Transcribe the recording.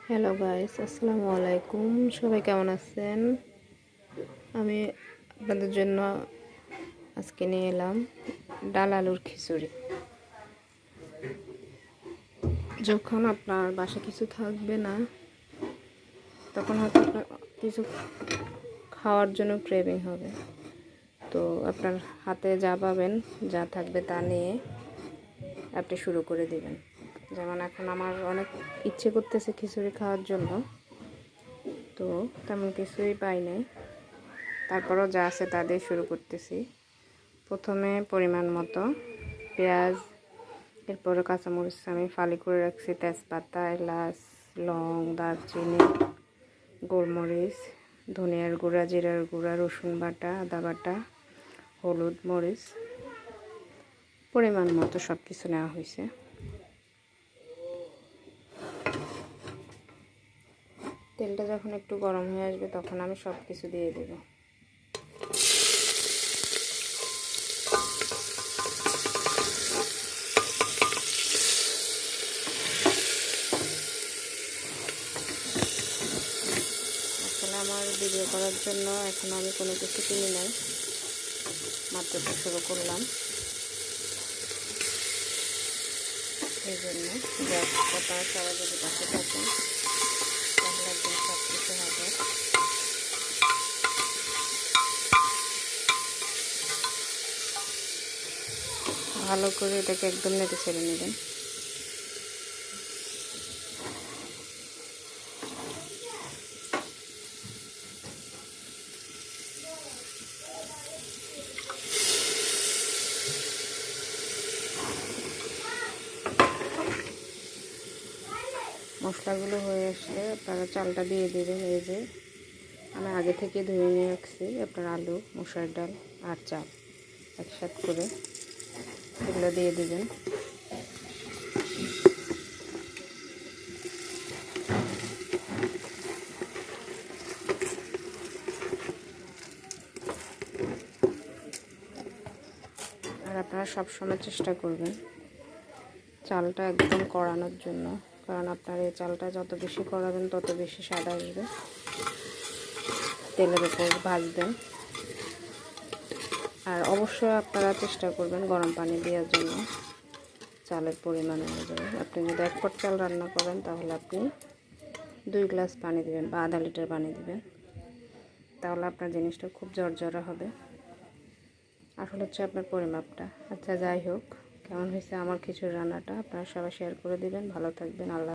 Hello guys, আসসালামু আলাইকুম। সবাই কেমন আছেন? আমি আপনাদের জন্য আজকে নিয়ে এলাম ডাল আলুর খিচুড়ি। যখন আপনার বাসায় কিছু থাকবে না, তখন হয়তো আপনার কিছু খাওয়ার জন্য ক্রেভিং হবে। তো আপনার হাতে যা পাবেন, যা থাকবে তা নিয়ে আপনি শুরু করে দিবেন। যেমন এখন আমার অনেক ইচ্ছে করতেছে খিচুড়ি খাওয়ার জন্য, তো তেমন কিছুই পাই নাই। তারপরও যা আছে তা দিয়ে শুরু করতেছি। প্রথমে পরিমাণ মতো পেঁয়াজ, এরপরে কাঁচামরিচ আমি ফালি করে রাখছি, তেজপাতা, এলাচ, লং, দারচিনি, গোলমরিচ, ধনিয়ার গুঁড়া, জিরার গুঁড়া, রসুন বাটা, আদা বাটা, হলুদ, মরিচ পরিমাণ মতো সব কিছু নেওয়া হয়েছে। তেলটা যখন একটু গরম হয়ে আসবে তখন আমি সব কিছু দিয়ে দেব। আসলে আমার ভিডিও করার জন্য এখন আমি কোনো কিছু কিনি নাই, মাত্র তো শুরু করলাম, এই জন্য গ্যাস কথা সবাই যদি পাশে থাকেন তাহলে একদম সব কিছু হবে। ভালো করে এটাকে একদম নেড়ে ছেড়ে নেবেন। মশলাগুলো হয়ে আসলে আপনারা চালটা দিয়ে দেবেন। এই যে আমি আগে থেকে ধুয়ে নিয়ে রাখছি আপনার আলু, মসুর ডাল আর চাল একসাথে করে এগুলো দিয়ে দেবেন। আর আপনারা সবসময় চেষ্টা করবেন চালটা একদম কড়ানোর জন্য, কারণ আপনার এই চালটা যত বেশি কড়াবেন তত বেশি স্বাদ আসবে। তেলের উপর ভাজবেন। আর অবশ্যই আপনারা চেষ্টা করবেন গরম পানি দেওয়ার জন্য চালের পরিমাণ অনুযায়ী। আপনি যদি 1 পট চাল রান্না করেন তাহলে আপনি 2 গ্লাস পানি দেবেন বা আধা লিটার পানি দেবেন, তাহলে আপনার জিনিসটা খুব ঝরঝরা হবে। আসলে হচ্ছে আপনার পরিমাপটা। আচ্ছা, যাই হোক, কেমন হয়েছে আমার খিচুড়ি রান্নাটা আপনারা সবাই শেয়ার করে দিবেন। ভালো থাকবেন। আল্লাহ।